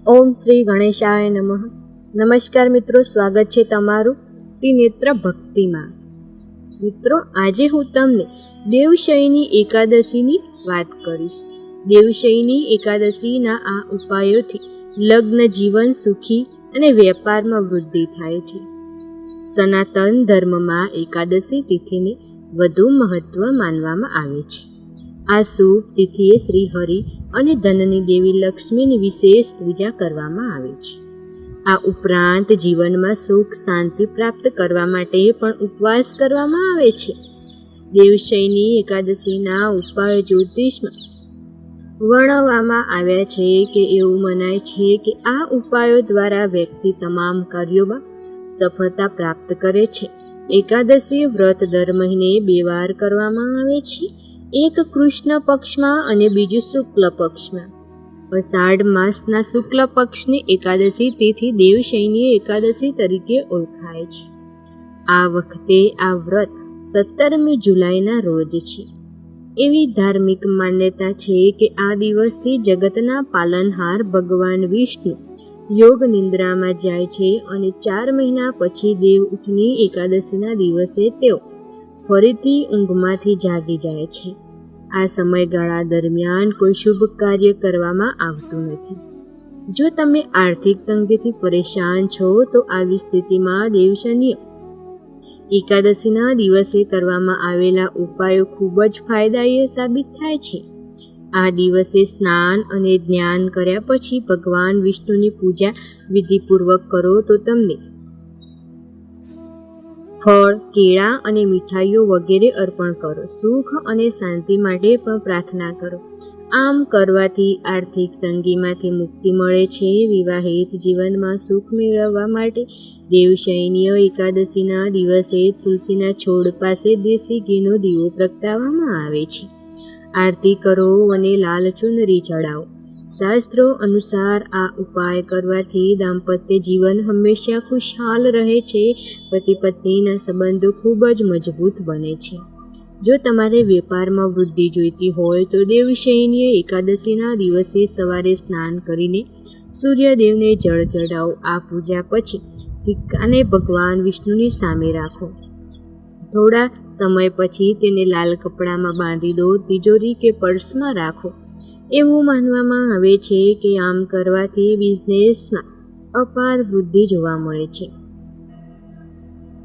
ઓમ શ્રી ગણેશાય નમઃ. નમસ્કાર મિત્રો, સ્વાગત છે તમારું ત્રિનેત્ર ભક્તિમાં. મિત્રો, આજે હું તમને દેવશયની એકાદશીની વાત કરીશ. દેવશયની એકાદશીના આ ઉપાયોથી લગ્ન જીવન સુખી અને વેપારમાં વૃદ્ધિ થાય છે. સનાતન ધર્મમાં એકાદશી તિથિને વધુ મહત્વ માનવામાં આવે છે. આ શુભ તિથિએ શ્રી હરિ અને ધનની દેવી લક્ષ્મીની વિશેષ પૂજા કરવામાં આવે છે. આ ઉપરાંત જીવનમાં સુખ શાંતિ પ્રાપ્ત કરવા માટે પણ ઉપવાસ કરવામાં આવે છે. દેવશયની એકાદશીના ઉપાયો જ્યોતિષમાં વર્ણવવામાં આવ્યા છે કે એવું મનાય છે કે આ ઉપાયો દ્વારા વ્યક્તિ તમામ કાર્યોમાં સફળતા પ્રાપ્ત કરે છે. એકાદશી વ્રત દર મહિને 2 વાર કરવામાં આવે છે, એક કૃષ્ણ પક્ષમાં અને બીજું શુક્લ પક્ષમાં. અષાઢ માસના શુક્લ પક્ષની એકાદશી તિથિ દેવશયની એકાદશી તરીકે ઓળખાય છે. આ વખતે આ વ્રત 17મી જુલાઈના રોજ છે. એવી ધાર્મિક માન્યતા છે કે આ દિવસથી જગતના પાલનહાર ભગવાન વિષ્ણુ યોગ નિંદ્રામાં જાય છે અને 4 મહિના પછી દેવ ઉઠની એકાદશીના દિવસે તેઓ ફરીથી ઊંઘમાંથી જાગી જાય છે. આ સમયગાળા દરમિયાન કોઈ શુભ કાર્ય કરવામાં આવતું નથી. જો તમે આર્થિક તંગીથી પરેશાન છો તો આવી સ્થિતિમાં દેવશયની એકાદશીના દિવસે કરવામાં આવેલા ઉપાયો ખૂબ જ ફાયદાયી સાબિત થાય છે. આ દિવસે સ્નાન અને ધ્યાન કર્યા પછી ભગવાન વિષ્ણુની પૂજા વિધિપૂર્વક કરો તો તમને ફળ, કેળા અને મીઠાઈઓ વગેરે અર્પણ કરો. સુખ અને શાંતિ માટે પણ પ્રાર્થના કરો. આમ કરવાથી આર્થિક તંગીમાંથી મુક્તિ મળે છે. વિવાહિત જીવનમાં સુખ મેળવવા માટે દેવશયની એકાદશીના દિવસે તુલસીના છોડ પાસે દેશી ઘીનો દીવો પ્રગટાવવામાં આવે છે. આરતી કરો અને લાલ ચુનરી ચડાવો. શાસ્ત્રો અનુસાર આ ઉપાય કરવાથી દાંપત્ય જીવન હંમેશા ખુશહાલ રહે છે. પતિ પત્નીના સંબંધો ખૂબ જ મજબૂત બને છે. જો તમારે વેપારમાં વૃદ્ધિ જોઈતી હોય તો દેવશયની એકાદશીના દિવસે સવારે સ્નાન કરીને સૂર્યદેવને જળ ચડાવો. આ પૂજા પછી સિક્કાને ભગવાન વિષ્ણુની સામે રાખો. થોડા સમય પછી તેને લાલ કપડામાં બાંધી દો, તિજોરી કે પર્સમાં રાખો. એવું માનવામાં આવે છે કે આમ કરવાથી બિઝનેસમાં અપાર વૃદ્ધિ જોવા મળે છે.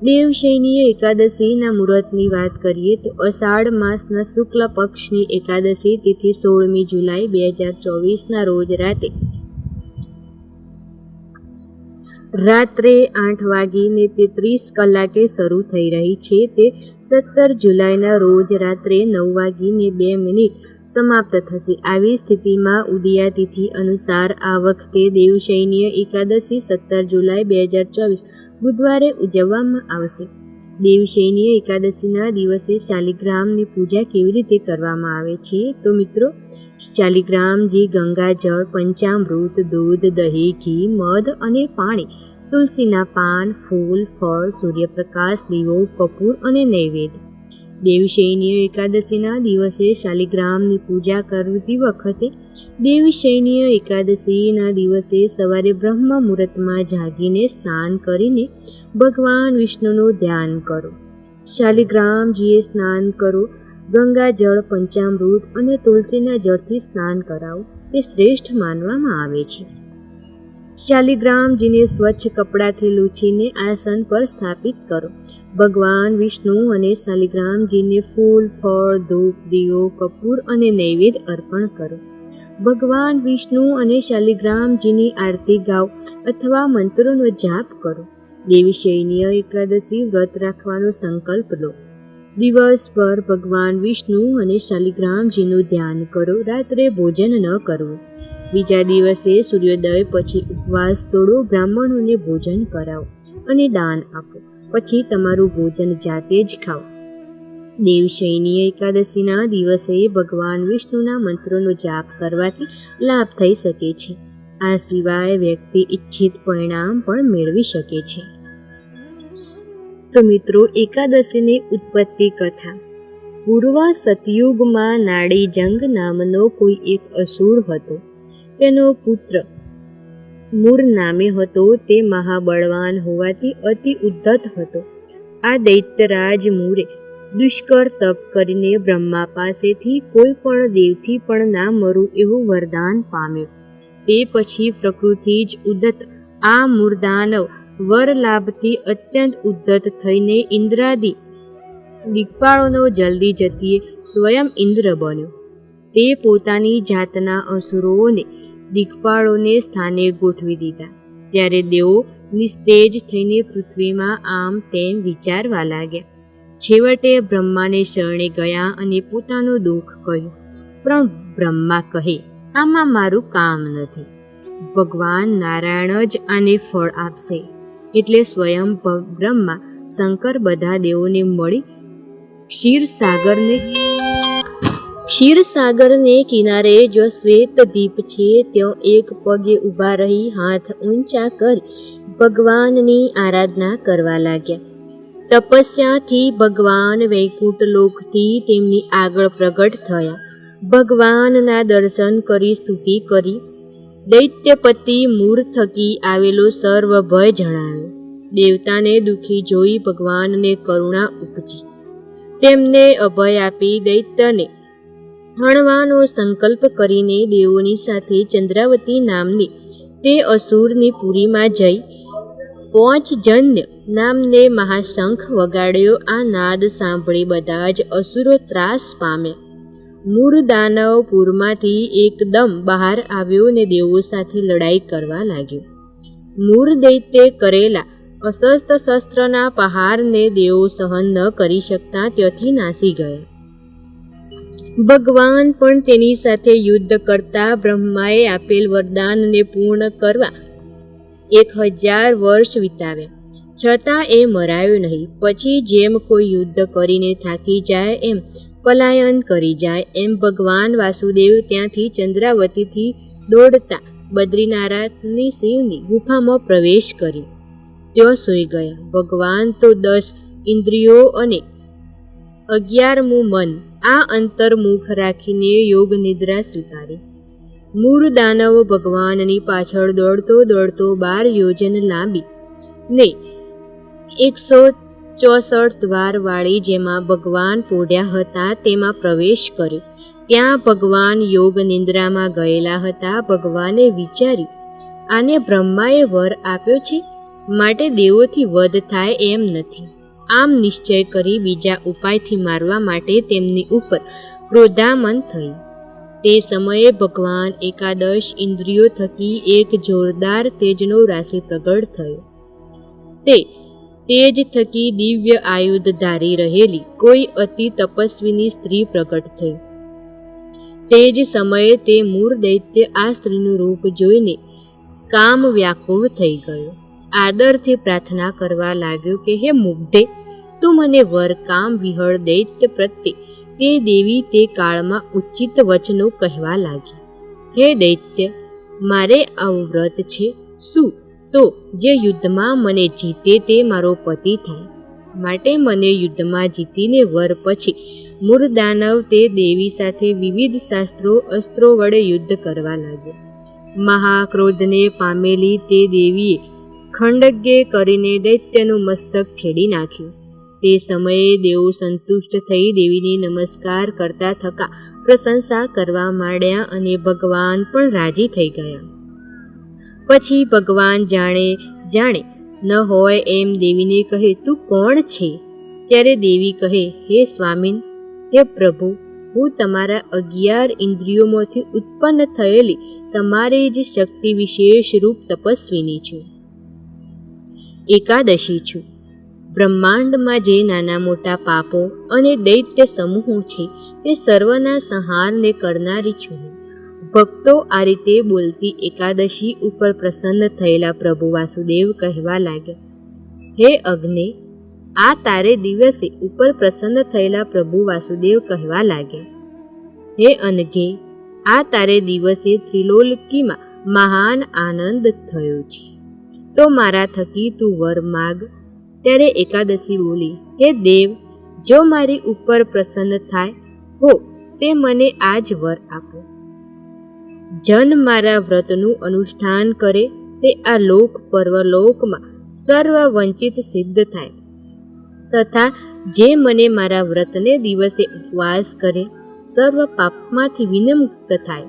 દેવશયની એકાદશીના મુહૂર્તની વાત કરીએ તો અષાઢ માસના શુક્લ પક્ષની એકાદશી તિથિ 16મી જુલાઈ 2024ના રોજ રાત્રે 8:33 શરૂ થઈ રહી છે. તે 17 જુલાઈના રોજ રાત્રે 9:02 સમાપ્ત થશે. આવી સ્થિતિમાં ઉદયા તિથિ અનુસાર આ વખતે દેવશયની એકાદશી 17 જુલાઈ 2024 બુધવારે ઉજવવામાં આવશે. દેવશયની એકાદશીના દિવસે શાલિગ્રામની પૂજા કેવી રીતે કરવામાં આવે છે તો મિત્રો, શાલિગ્રામજી ગંગાજળ, પંચામૃત, દૂધ, દહીં, ઘી, મધ અને પાણી, તુલસીના પાન, ફૂલ, ફળ, સૂર્યપ્રકાશ, દીવો, કપૂર અને નૈવેદ્ય. દેવશયની એકાદશીના દિવસે શાલિગ્રામની પૂજા કરતી વખતે દેવશયની એકાદશીના દિવસે સવારે બ્રહ્મ મુહૂર્તમાં જાગીને સ્નાન કરીને ભગવાન વિષ્ણુનું ધ્યાન કરો. શાલિગ્રામજીએ સ્નાન કરો. ગંગાજળ, પંચામૃત અને તુલસીના જળથી સ્નાન કરાવો. તે શ્રેષ્ઠ માનવામાં આવે છે. શાલિગ્રામજીને સ્વચ્છ કપડાથી લૂછીને આસન પર સ્થાપિત કરો. ભગવાન વિષ્ણુ અને શાલિગ્રામજીને ફૂલ, ફળ, ધૂપ, દીવો, કપૂર અને નૈવેદ્ય અર્પણ કરો. ભગવાન વિષ્ણુ અને શાલિગ્રામજીની આરતી ગાઓ અથવા મંત્રોનો જાપ કરો. દેવશયની એકાદશી વ્રત રાખવાનો સંકલ્પ લો. દિવસભર ભગવાન વિષ્ણુ અને શાલિગ્રામજીનું ધ્યાન કરો. રાત્રે ભોજન ન કરવું. બીજા દિવસે સૂર્યોદય પછી ઉપવાસ તોડો. બ્રાહ્મણોને ભોજન કરાવો અને દાન આપો. પછી તમારું ભોજન જાતે જ ખાઓ. દેવશયની એકાદશીના દિવસે ભગવાન વિષ્ણુના મંત્રોનો જાપ કરવાથી લાભ થઈ શકે છે. આ સિવાય વ્યક્તિ ઈચ્છિત પરિણામ પણ મેળવી શકે છે. તો મિત્રો, એકાદશીની ઉત્પત્તિ કથા. પૂર્વ સતયુગમાં નાડીજંગ નામનો કોઈ એક અસુર હતો. તેનો પુત્ર મૂળ નામે હતો તે મહાબળવાન હોવાથી અતિ ઉદ્ધત હતો. આ દૈત્યરાજ મૂળે દુષ્કર તપ કરીને બ્રહ્મા પાસેથી કોઈ પણ દેવથી પણ ના મરું એવું વરદાન પામ્યું. તે પછી પ્રકૃતિ જ ઉદ્ધત આ મૂળદાનવ વર લાભથી અત્યંત ઉદ્ધત થઈને ઇન્દ્રાદિ દિક્પાળોનો જલ્દી જતીએ સ્વયં ઇન્દ્ર બન્યો. તે પોતાની જાતના અસુરોને દિક્પાળોને સ્થાને ગોઠવી દીધા. ત્યારે દેવો નિસ્તેજ થઈને પૃથ્વીમાં આમ તેમ વિચારવા લાગ્યા. છેવટે બ્રહ્માને શરણે ગયા અને પોતાનું દુઃખ કહ્યું. પણ બ્રહ્મા કહે, આમાં મારું કામ નથી. ભગવાન નારાયણ જ આને ફળ આપશે. એટલે સ્વયં બ્રહ્મા શંકર બધા દેવોને મળી ક્ષીરસાગરને કિનારે જો શ્વેત દીપ છે ત્યાં એક પગે ઊભા રહી હાથ ઊંચા કરી ભગવાનની આરાધના કરવા લાગ્યા. તપસ્યાથી ભગવાન વૈકુંઠ લોકથી તેમની આગળ પ્રગટ થયા. ભગવાનના દર્શન કરી સ્તુતિ કરી દૈત્યપતિ મૂળ થકી આવેલો સર્વ ભય જણાવ્યો. દેવતાને દુઃખી જોઈ ભગવાનને કરુણા ઉપજી. તેમને અભય આપી દૈત્યને હણવાનો સંકલ્પ કરીને દેવોની સાથે ચંદ્રાવતી નામની તે અસુરની પુરીમાં જઈ પૌંચજન્ય નામને મહાશંખ વગાડ્યો. આ નાદ સાંભળી બધા જ અસુરો ત્રાસ પામ્યા. મૂળ દાનવપુરમાંથી એકદમ બહાર આવ્યો ને દેવો સાથે લડાઈ કરવા લાગ્યો. મૂળ દૈત્યે કરેલા અસ્ત્ર શસ્ત્રના પહારને દેવો સહન ન કરી શકતા ત્યાંથી નાસી ગયા. ભગવાન પણ તેની સાથે યુદ્ધ કરતા બ્રહ્માએ આપેલ વરદાનને પૂર્ણ કરવા 1000 વર્ષ વિતાવ્યા. છતાં એ મરાયો નહીં. પછી જેમ કોઈ યુદ્ધ કરીને થાકી જાય એમ પલાયન કરી જાય એમ ભગવાન વાસુદેવ ત્યાંથી ચંદ્રાવતીથી દોડતા બદ્રીનારાયણની શિવની ગુફામાં પ્રવેશ કરી ત્યાં સૂઈ ગયા. ભગવાન તો 10 ઇન્દ્રિયો અને 11મું મન આ અંતર્મુખ રાખીને યોગ નિદ્રા સ્વીકારી. મૂળ દાનવ ભગવાનની પાછળ દોડતો દોડતો 12 યોજન લાંબી ને 164 દ્વારવાળી જેમાં ભગવાન પોઢ્યા હતા તેમાં પ્રવેશ કર્યો. ત્યાં ભગવાન યોગ નિંદ્રામાં ગયેલા હતા. ભગવાને વિચાર્યું, આને બ્રહ્માએ વર આપ્યો છે માટે દેવોથી વધ થાય એમ નથી. આમ નિશ્ચય કરી બીજા ઉપાયથી મારવા માટે તેમની ઉપર ક્રોધામન થઈ. તે સમયે ભગવાન 11 ઇન્દ્રિયો થકી એક જોરદાર તેજનો રાશિ પ્રગટ થયો. તે તેજ થકી દિવ્ય આયુધ ધારી રહેલી કોઈ અતિ તપસ્વીની સ્ત્રી પ્રગટ થઈ. તે જ સમયે તે મૂળ દૈત્ય આ સ્ત્રીનું રૂપ જોઈને કામ વ્યાકુળ થઈ ગયો. આદરથી પ્રાર્થના કરવા લાગ્યો કે હે મુગ્ધે, તું મને વર કામ વિહળ દૈત્ય પ્રત્યે તે દેવી તે કાળમાં ઉચિત વચનો કહેવા લાગી. હે દૈત્ય, મારે આવું વ્રત છે. શું તો જે યુદ્ધમાં મને જીતે તે મારો પતિ થાય. માટે મને યુદ્ધમાં જીતીને વર પછી મૂળ દાનવ તે દેવી સાથે વિવિધ શાસ્ત્રો અસ્ત્રો વડે યુદ્ધ કરવા લાગ્યો. મહાક્રોધને પામેલી તે દેવીએ ખંડજ્ઞ કરીને દૈત્યનું મસ્તક છેડી નાખ્યું. તે સમયે દેવો સંતુષ્ટ થઈ દેવીને નમસ્કાર કરતા થકા પ્રશંસા કરવા માંડ્યા અને ભગવાન પણ રાજી થઈ ગયા. પછી ભગવાન જાણે ન હોય એમ દેવીને કહે, તું કોણ છે? ત્યારે દેવી કહે, હે સ્વામીન, હે પ્રભુ, હું તમારા 11 ઇન્દ્રિયોમાંથી ઉત્પન્ન થયેલી તમારી જ શક્તિ વિશેષ રૂપ તપસ્વીની છું. એકાદશી છું. બ્રહ્માંડમાં જે નાના મોટા પાપો અને દૈત્ય સમૂહો છે તે સર્વના સંહારને કરનારી છું. ભક્તો આ રીતે બોલતી એકાદશી ઉપર પ્રસન્ન થયેલા પ્રભુ વાસુદેવ કહેવા લાગ્યા, હે અગ્નિ, આ તારે દિવસે ઉપર પ્રસન્ન થયેલા પ્રભુ વાસુદેવ કહેવા લાગ્યા, હે અનઘે, આ તારે દિવસે ત્રિલોકીમાં મહાન આનંદ થયો છે. તો મારા થકી તું વર માગ. ત્યારે એકાદશી બોલી, હે દેવ, જો મારી ઉપર પ્રસન્ન થાય હો તે મને આજ વર આપો. જન મારા વ્રતનું અનુષ્ઠાન કરે તે આ લોક પરલોકમાં સર્વ વંચિત સિદ્ધ થાય. તથા જે મને મારા વ્રતને દિવસે ઉપવાસ કરે સર્વ પાપમાંથી વિનિમુક્ત થાય,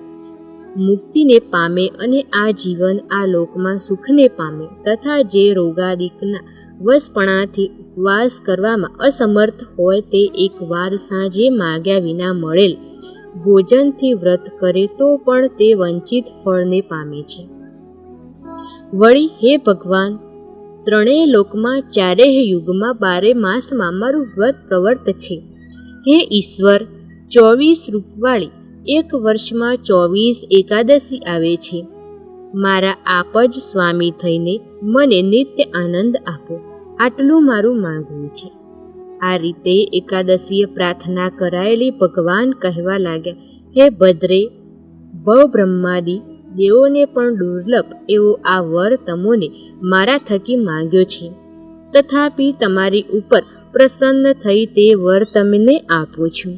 મુક્તિને પામે અને આ જીવન આ લોકમાં સુખને પામે. તથા જે રોગાદિકના વશપણાથી ઉપવાસ કરવામાં અસમર્થ હોય તે એકવાર સાંજે માગ્યા વિના મળેલ ભોજનથી વ્રત કરે તો પણ તે વંચિત ફળને પામે છે. વળી હે ભગવાન, ત્રણેય લોકમાં ચારેય યુગમાં 12 માસમાં મારું વ્રત પ્રવર્ત છે. હે ઈશ્વર, 24 રૂપવાળી એક વર્ષમાં 24 એકાદશી આવે છે. મારા આપ જ સ્વામી થઈને મને નિત્ય આનંદ આપો, આટલું મારું માંગવું છે. આ રીતે એકાદશીએ પ્રાર્થના કરાયેલી ભગવાન કહેવા લાગ્યા, હે ભદ્રે, બ્રહ્માદિ દેવોને પણ દુર્લભ એવો આ વર તમોને મારા થકી માંગ્યો છે. તથાપિ તમારી ઉપર પ્રસન્ન થઈ તે વર તમને આપું છું.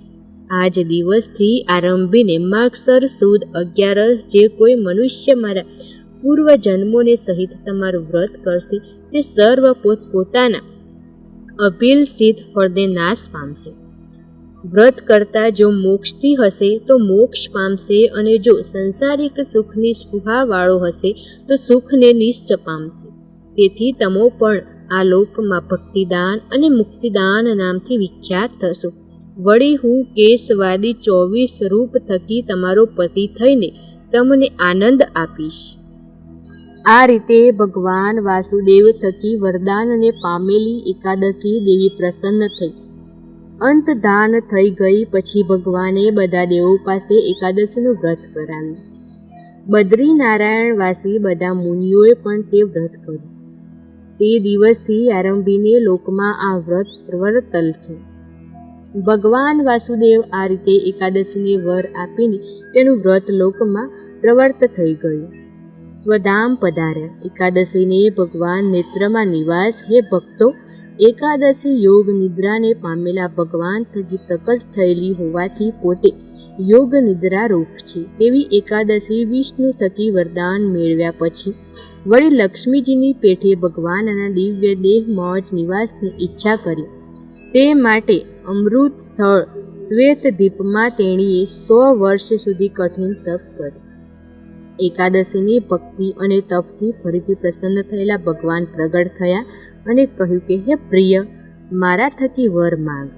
આજ દિવસથી આરંભીને માગસર સુદ 11 જે કોઈ મનુષ્ય મારા પૂર્વ જન્મોને સહિત તમારું વ્રત કરશે તે સર્વ પોતપોતાના અભિલષિત ફળને નાશ પામશે. વ્રત કરતા જો મોક્ષથી હશે તો મોક્ષ પામશે, અને જો સંસારિક સુખની સ્પૃહાવાળો હશે તો સુખને નિશ્ચય પામશે. તેથી તમો પણ આ લોકમાં ભક્તિદાન અને મુક્તિદાન નામથી વિખ્યાત થશો. વળી હું કેશવાદી 24 રૂપ થકી તમારો પતિ થઈને તમને આનંદ આપીશ. આ રીતે ભગવાન વાસુદેવ થકી વરદાનને પામેલી એકાદશી દેવી પ્રસન્ન થઈ. અંતધાન થઈ ગઈ પછી ભગવાને બધા દેવો પાસે એકાદશીનું વ્રત કરાવ્યું. બદ્રીનારાયણવાસી બધા મુનિઓએ પણ તે વ્રત કર્યું. તે દિવસથી આરંભીને લોકમાં આ વ્રત પ્રવર્તલ છે. ભગવાન વાસુદેવ આ રીતે એકાદશીને વર આપીને તેનું વ્રત લોકમાં પ્રવર્ત થઈ ગયું. સ્વધામ પધાર્યા. એકાદશીને ભગવાન નેત્રમાં નિવાસ. હે ભક્તો, એકાદશી યોગ નિદ્રાને પામેલા ભગવાન થકી પ્રકટ થયેલી હોવાથી પોતે યોગ નિદ્રા રૂપ છે. તેવી એકાદશી વિષ્ણુ થકી વરદાન મેળવ્યા પછી વળી લક્ષ્મીજીની પેઠે ભગવાનના દિવ્ય દેહ મોજ નિવાસની ઈચ્છા કરી. તે માટે અમૃત સ્થળ શ્વેતદ્વીપમાં તેણીએ 100 વર્ષ સુધી કઠિન તપ કર્યું. એકાદશીની ભક્તિ અને તપથી ફરીથી પ્રસન્ન થયેલા ભગવાન પ્રગટ થયા અને કહ્યું કે હે પ્રિય, મારા થકી વર માંગ.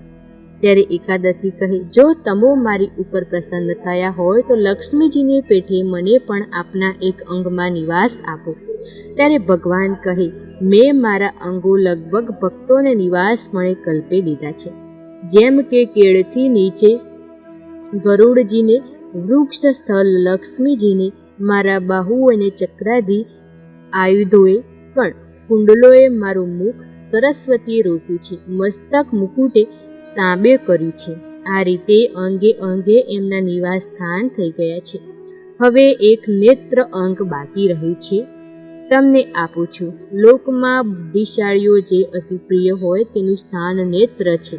ત્યારે એકાદશી કહે, જો તમો મારી ઉપર પ્રસન્ન થયા હોય તો લક્ષ્મીજીની પેઠે મને પણ આપના એક અંગમાં નિવાસ આપો. ત્યારે ભગવાન કહે, મેં મારા અંગો લગભગ ભક્તોને નિવાસપણે કલ્પે દીધા છે. જેમ કે કેળથી નીચે ગરુડજીને, વૃક્ષ સ્થળ લક્ષ્મીજીને, મારા બાહુઓ અને ચક્રાધી આયુધોએ પણ કુંડલોએ મારું મુખ સરસ્વતીએ રોક્યું છે, મસ્તક મુકુટે તાંબે કર્યું છે. આ રીતે અંગે અંગે એમના નિવાસ સ્થાન થઈ ગયા છે. હવે એક નેત્ર અંગ બાકી રહ્યું છે, તમને આપું છું. લોકમાં બુદ્ધિશાળીઓ જે અતિ પ્રિય હોય તેનું સ્થાન નેત્ર છે.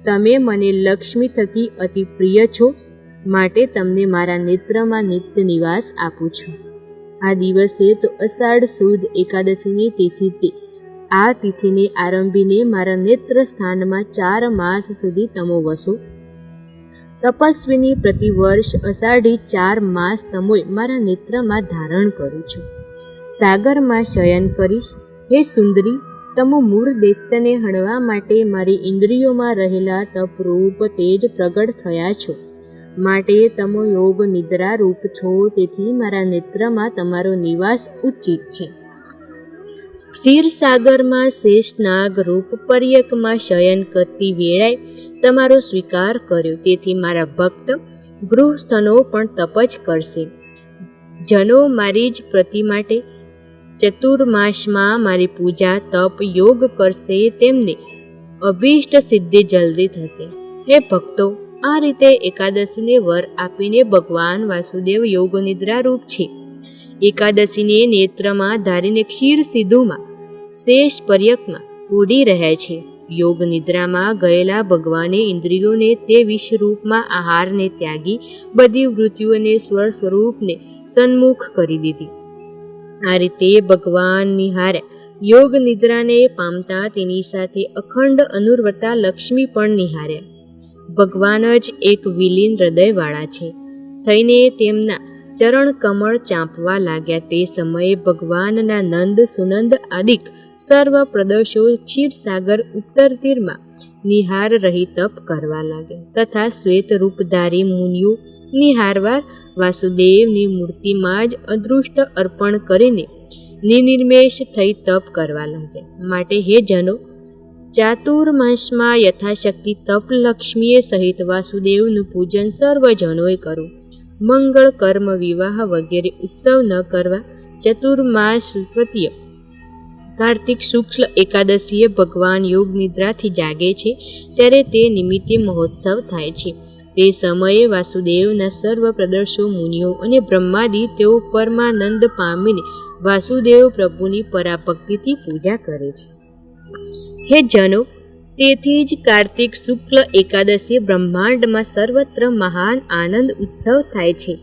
તમે મને લક્ષ્મી થકી અતિ પ્રિય છો, માટે તમને મારા નેત્રમાં નિત્ય નિવાસ આપું છું. આ દિવસે તો અષાઢ સુદ એકાદશીની તિથિ તે આ તિથિને આરંભીને મારા નેત્ર સ્થાનમાં 4 માસ સુધી તમો વસો. તપસ્વીની પ્રતિવર્ષ અષાઢી 4 માસ તમોએ મારા નેત્રમાં ધારણ કરું છું. સાગરમાં શયન કરીશ. હે સુંદરી, તમો મૂળ દૈત્યને હણવા માટે મારી ઇન્દ્રિયોમાં રહેલા તપરૂપ તેજ પ્રગટ થયા છો. માટે તમો યોગ નિદ્રા રૂપ છો, તેથી મારા નેત્રમાં તમારો નિવાસ ઉચિત છે. ક્ષીરસાગરમાં શેષનાગ રૂપ પર્યકમાં શયન કરતી વેળાએ તમારો સ્વીકાર કર્યો, તેથી મારા ભક્ત ગૃહસ્થનો પણ તપ જ કરશે. જનો મારી જ પ્રતિ માટે ચતુર્માસમાં મારી પૂજા તપ યોગ કરશે, તેમને અભીષ્ટ સિદ્ધિ જલ્દી થશે. હે ભક્તો, આ રીતે એકાદશીને વર આપીને ભગવાન વાસુદેવ યોગ નિદ્રા રૂપ છે. એકાદશીને નેત્રમાં ધારીને ક્ષીર સિંધુમાં શેષ પર્યકમાં ઉડી રહ્યા છે. યોગ નિદ્રામાં ગયેલા ભગવાને ઇન્દ્રિયોને તે વિષરૂપમાં આહારને ત્યાગી બધી વૃત્તિઓને સ્વર સ્વરૂપને સન્મુખ કરી દીધી. આ રીતે ભગવાન નિહાર્યા યોગ નિદ્રાને પામતા તેની સાથે અખંડ અનુર્વતા લક્ષ્મી પણ નિહાર્યા. ભગવાન જ એક વિલીન હૃદયવાળા છે થઈને તેમના ચરણ કમળ ચાંપવા લાગ્યા. તે સમયે ભગવાનના નંદ સુનંદ આદિક સર્વ પ્રદર્શો ક્ષીરસાગર ઉત્તર તીરમાં નિહાર રહી તપ કરવા લાગ્યા તથા શ્વેત રૂપધારી મુનિઓ નિહારવાર વાસુદેવની મૂર્તિમાં જ અદૃષ્ટ અર્પણ કરીને નિર્નિમેષ થઈ તપ કરવા લાગ્યા. માટે હે જનો, ચાતુર્માસમાં યથાશક્તિ તપ લક્ષ્મીએ સહિત વાસુદેવનું પૂજન સર્વજનોએ કરવું. મંગળ કર્મ વિવાહ વગેરે ઉત્સવ ન કરવા ચતુર્માસ તૃતીય કાર્તિક શુક્લ એકાદશીએ ભગવાન યોગ નિદ્રાથી જાગે છે ત્યારે તે નિમિત્તે મહોત્સવ થાય છે. તે સમયે વાસુદેવના સર્વ પ્રદર્શો મુનિઓ અને બ્રહ્માદિ તેઓ પરમાનંદ પામીને વાસુદેવ પ્રભુની પરાભક્તિથી પૂજા કરે છે. હે જનો, તેથી જ કાર્તિક શુક્લ એકાદશી બ્રહ્માંડમાં સર્વત્ર મહાન આનંદ ઉત્સવ થાય છે.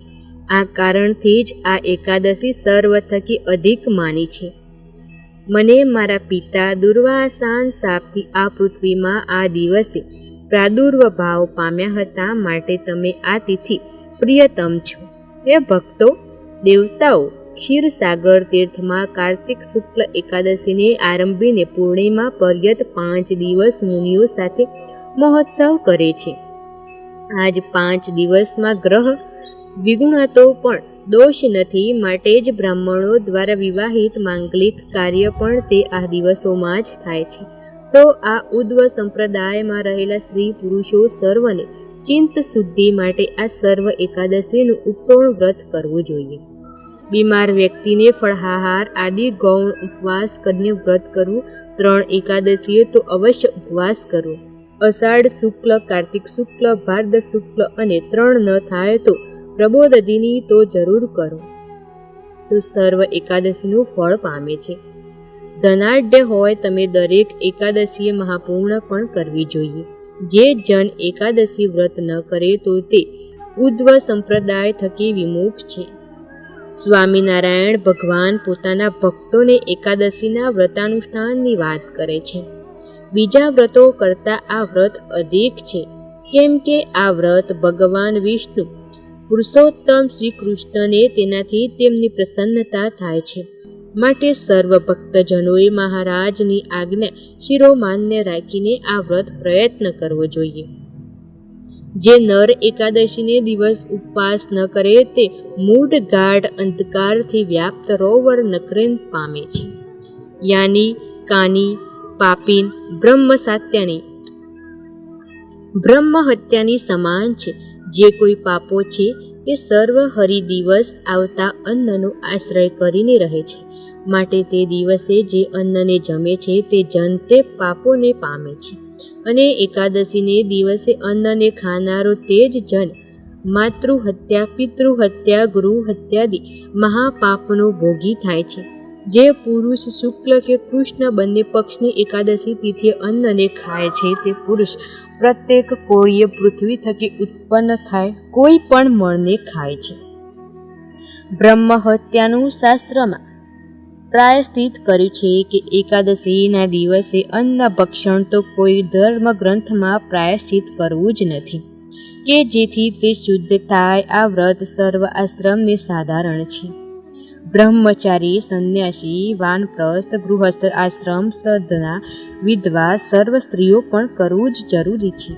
આ કારણથી જ આ એકાદશી સર્વ થકી અધિક માની છે. મને મારા પિતા દુર્વાસાન શાપથી આ પૃથ્વીમાં આ દિવસે પ્રાદુર્ભાવ પામ્યા હતા, માટે તમે આ તિથિ પ્રિયતમ છો. હે ભક્તો, દેવતાઓ ક્ષીરસાગર તીર્થમાં કાર્તિક શુક્લ એકાદશીને આરંભીને પૂર્ણિમા પર્યંત 5 દિવસ મુનિઓ સાથે મહોત્સવ કરે છે. આજ 5 દિવસમાં ગ્રહ વિગુણાતો પણ દોષ નથી, માટે જ બ્રાહ્મણો દ્વારા વિવાહિત માંગલિક કાર્ય પણ તે આ દિવસોમાં જ થાય છે. તો આ ઉદ્વ સંપ્રદાયમાં રહેલા સ્ત્રી પુરુષો સર્વને ચિંત શુદ્ધિ માટે આ સર્વ એકાદશીનું ઉપસોણ વ્રત કરવું જોઈએ. બીમાર વ્યક્તિને ફળાહાર આદિ ગૌણ ઉપવાસ કરીને વ્રત કરવું. 3 એકાદશીએ તો અવશ્ય ઉપવાસ કરવો. અષાઢ શુક્લ, કાર્તિક શુક્લ, ભાદ્ર શુક્લ અને 3 ન થાય તો પ્રબોધનીની તો જરૂર કરો, તો સર્વ એકાદશીનું ફળ પામે છે. ધનાઢ્ય હોય તમે દરેક એકાદશીએ મહાપૂર્ણ પણ કરવી જોઈએ. જે જન એકાદશી વ્રત ન કરે તો તે ઉદ્વ સંપ્રદાય થકી વિમુખ છે. સ્વામિનારાયણ ભગવાન પોતાના ભક્તોને એકાદશીના વ્રતાનુષ્ઠાનની વાત કરે છે. બીજા વ્રતો કરતાં આ વ્રત અધિક છે, કેમ કે આ વ્રત ભગવાન વિષ્ણુ પુરુષોત્તમ શ્રી કૃષ્ણને તેનાથી તેમની પ્રસન્નતા થાય છે. માટે સર્વ ભક્તજનોએ મહારાજની આજ્ઞા શિરોમાન્ય રાખીને આ વ્રત પ્રયત્ન કરવો જોઈએ. જે નર એકાદશીને દિવસ ઉપવાસ ન કરે તે મૂઢ ગાઢ અંધકારથી વ્યાપ્ત રોવર નકરેન પામે છે. યાની કાની પાપીન બ્રહ્મ હત્યાની સમાન છે. જે કોઈ પાપો છે તે સર્વ હરિ દિવસ આવતા અન્નનો આશ્રય કરીને રહે છે. માટે તે દિવસે જે અન્નને જમે છે તે જન તે પાપોને પામે છે. અને એકાદશીને દિવસે અન્નને ખાનારો તે જ જન માતૃહત્યા, પિતૃહત્યા, ગૃહત્યાદિ મહાપાપનો ભોગી થાય છે. જે પુરુષ શુક્લ કે કૃષ્ણ બંને પક્ષની એકાદશી તિથિએ અન્નને ખાય છે તે પુરુષ પ્રત્યેક કોળીએ પૃથ્વી થકી ઉત્પન્ન થાય કોઈ પણ મળને ખાય છે. બ્રહ્મ હત્યાનું શાસ્ત્રમાં પ્રાયશ્ચિત કર્યું છે કે એકાદશીના દિવસે અન્ન ભક્ષણ તો કોઈ ધર્મ ગ્રંથમાં પ્રાયશ્ચિત કરવું જ નથી, કે જેથી તે શુદ્ધ થાય. આ વ્રત સર્વ આશ્રમને સાધારણ છે. બ્રહ્મચારી, સંન્યાસી, વાનપ્રસ્થ, ગૃહસ્થ, આશ્રમ, સાધના, વિધવા સર્વ સ્ત્રીઓ પણ કરવું જ જરૂરી છે.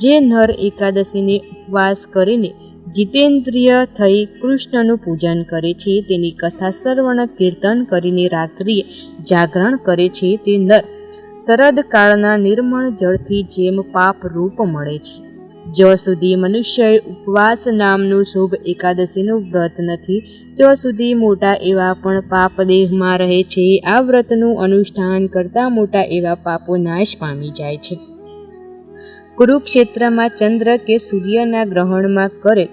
જે નર એકાદશીને ઉપવાસ કરીને જીતેન્દ્રિય થઈ કૃષ્ણનું પૂજન કરે છે, તેની કથા શ્રવણ કીર્તન કરીને રાત્રિએ જાગરણ કરે છે, તે નર શરદકાળના નિર્મળ જળથી જેમ પાપ રૂપ મળે છે. જો સુધી મનુષ્યએ ઉપવાસ નામનું શુભ એકાદશીનું વ્રત નથી, ત્યાં સુધી મોટા એવા પણ પાપ દેહમાં રહે છે. આ વ્રતનું અનુષ્ઠાન કરતાં મોટા એવા પાપો નાશ પામી જાય છે. કુરુક્ષેત્રમાં ચંદ્ર કે સૂર્યના ગ્રહણમાં કરેલ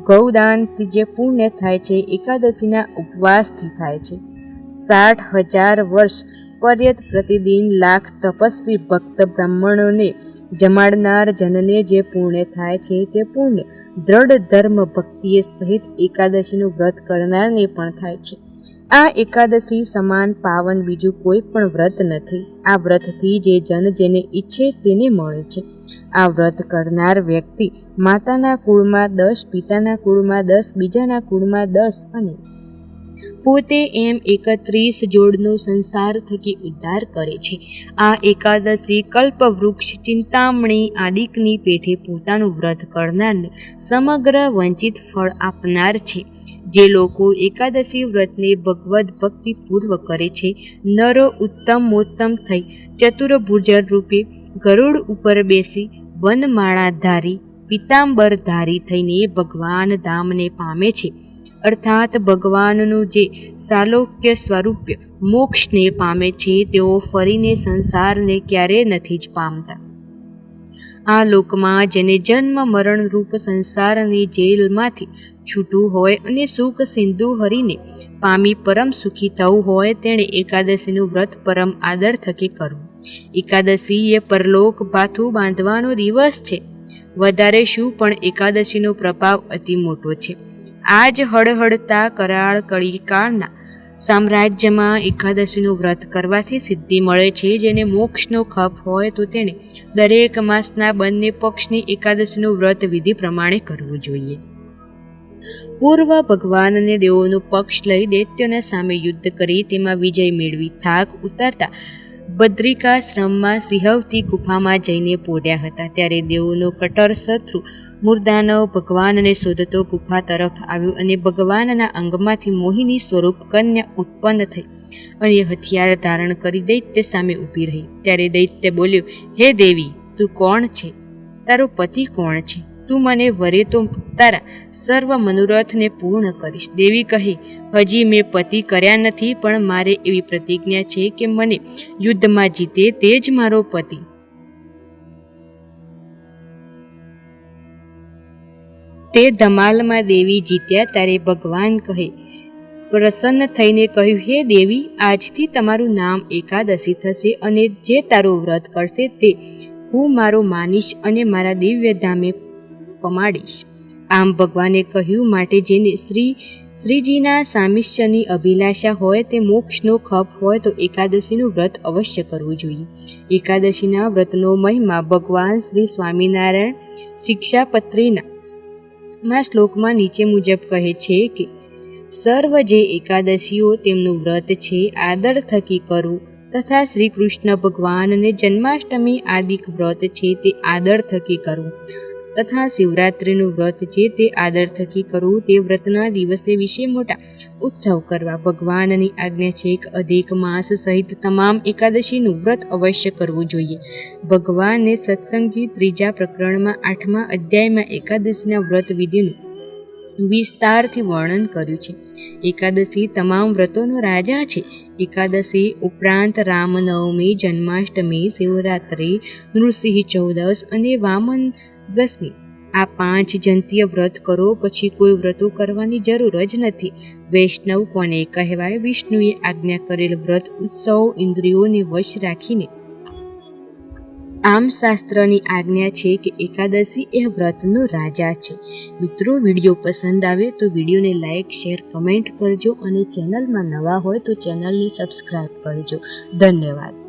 ગૌદાનથી જે પુણ્ય થાય છે એકાદશીના ઉપવાસથી થાય છે. 60,000 વર્ષ પર્યંત પ્રતિદિન લાખ તપસ્વી ભક્ત બ્રાહ્મણોને જમાડનાર જનને જે પુણ્ય થાય છે તે પુણ્ય દ્રઢ ધર્મ ભક્તિએ સહિત એકાદશીનું વ્રત કરનારને પણ થાય છે. આ એકાદશી સમાન પાવન બીજું કોઈ પણ વ્રત નથી. આ વ્રતથી જે જન જેને ઈચ્છે તેને મળે છે. આ વ્રત કરનાર વ્યક્તિ માતાના કુળમાં 10, પિતાના કુળમાં 10, બીજાના કુળમાં 10 અને પોતે એમ 31 જોડનો સંસાર થકી ઉદ્ધાર કરે છે. આ એકાદશી કલ્પવૃક્ષ ચિંતામણી આદિકની પેઠે પોતાનું વ્રત કરનારને સમગ્ર વંચિત ફળ આપનાર છે. જે લોકો એકાદશી વ્રતને ભગવદ ભક્તિપૂર્વ કરે છે, નરો ઉત્તમોત્તમ થઈ ચતુર્ભુજ રૂપે ગરુડ ઉપર બેસી વનમાળાધારી પિતાંબરધારી થઈને ભગવાન ધામને પામે છે, અર્થાત ભગવાનનું જે સાલોક્ય સ્વરૂપ્ય મોક્ષને પામે છે, તેઓ ફરીને સંસારને ક્યારેય નથી જ પામતા. આ લોકમાં જેને જન્મ મરણ રૂપ સંસારની જેલમાંથી છૂટવું હોય અને સુખ સિંધુ હરીને પામી પરમ સુખી થવું હોય, તેણે એકાદશીનું વ્રત પરમ આદર થકી કરવું. એકાદશી એ પરલોક પાથું બાંધવાનો દિવસ છે. વધારે શું, પણ એકાદશીનો પ્રભાવ અતિ મોટો છે. આજ હળહળતા કરાળ કળીકાળના સામ્રાજ્યમાં એકાદશીનું વ્રત કરવાથી સિદ્ધિ મળે છે. જેને મોક્ષનો ખપ હોય તો તેણે દરેક માસના બંને પક્ષની એકાદશીનું વ્રત વિધિ પ્રમાણે કરવું જોઈએ. પૂર્વ ભગવાનને દેવોનો પક્ષ લઈ દૈત્યોના સામે યુદ્ધ કરી તેમાં વિજય મેળવી થાક ઉતારતા બદ્રિકાશ્રમમાં સિંહવતી ગુફામાં જઈને પોઢ્યા હતા. ત્યારે દેવોનો કટર શત્રુ મૂર્દાનવ ભગવાનને શોધતો ગુફા તરફ આવ્યો અને ભગવાનના અંગમાંથી મોહિની સ્વરૂપ કન્યા ઉત્પન્ન થઈ અને હથિયાર ધારણ કરી દૈત્ય સામે ઊભી રહી. ત્યારે દૈત્ય બોલ્યો, હે દેવી, તું કોણ છે? તારો પતિ કોણ છે? તું મને વરે તો તારા સર્વ મનોરથને પૂર્ણ કરીશ. દેવી કહે, હજી મેં પતિ કર્યા નથી, પણ મારે એવી પ્રતિજ્ઞા છે કે મને યુદ્ધમાં જીતે તે જ મારો પતિ. તે ધમાલમાં દેવી જીત્યા. ત્યારે ભગવાન કહે પ્રસન્ન થઈને કહ્યું, હે દેવી, આજથી તમારું નામ એકાદશી થશે અને જે તારું વ્રત કરશે તે હું મારો માનીશ અને મારા દિવ્ય ધામે પમાડીશ. આમ ભગવાને કહ્યું, માટે જેને શ્રીજીના સામિષ્યની અભિલાષા હોય, તે મોક્ષનો ખપ હોય તો એકાદશીનું વ્રત અવશ્ય કરવું જોઈએ. એકાદશીના વ્રતનો મહિમા ભગવાન શ્રી સ્વામિનારાયણ શિક્ષાપત્રીના શ્લોકમાં નીચે મુજબ કહે છે કે સર્વ જે એકાદશીઓ તેમનું વ્રત છે આદર થકી કરવું, તથા શ્રી કૃષ્ણ ભગવાનને જન્માષ્ટમી આદિક વ્રત છે તે આદર થકી કરવું, તથા શિવરાત્રિનું વ્રત છે તે આદર થકી કરવું. તે વ્રતના દિવસે વિશે મોટા ઉત્સવ કરવા. ભગવાનની આજ્ઞા છે કે અધિક માસ સહિત તમામ એકાદશીનું વ્રત અવશ્ય કરવું જોઈએ. ભગવાને સત્સંગજી 3 પ્રકરણમાં 8મા અધ્યાયમાં એકાદશીના વ્રત વિધિનું વિસ્તારથી વર્ણન કર્યું છે. એકાદશી તમામ વ્રતોનો રાજા છે. એકાદશી ઉપરાંત રામનવમી, જન્માષ્ટમી, શિવરાત્રિ, નૃસિંહ ચૌદસ અને વામન દસમી આ 5 જંતીય વ્રત કરો, પછી કોઈ વ્રતો કરવાની જરૂર જ નથી. વૈષ્ણવ કોને કહેવાય? વિષ્ણુએ આજ્ઞા કરેલ વ્રત ઉત્સવ ઇન્દ્રિયોને વશ રાખીને. આમ શાસ્ત્રની આજ્ઞા છે કે એકાદશી એ વ્રતનો રાજા છે. મિત્રો, વિડીયો પસંદ આવે તો વિડીયોને લાઇક, શેર, કમેન્ટ કરજો અને ચેનલમાં નવા હોય તો ચેનલને સબસ્ક્રાઈબ કરજો. ધન્યવાદ.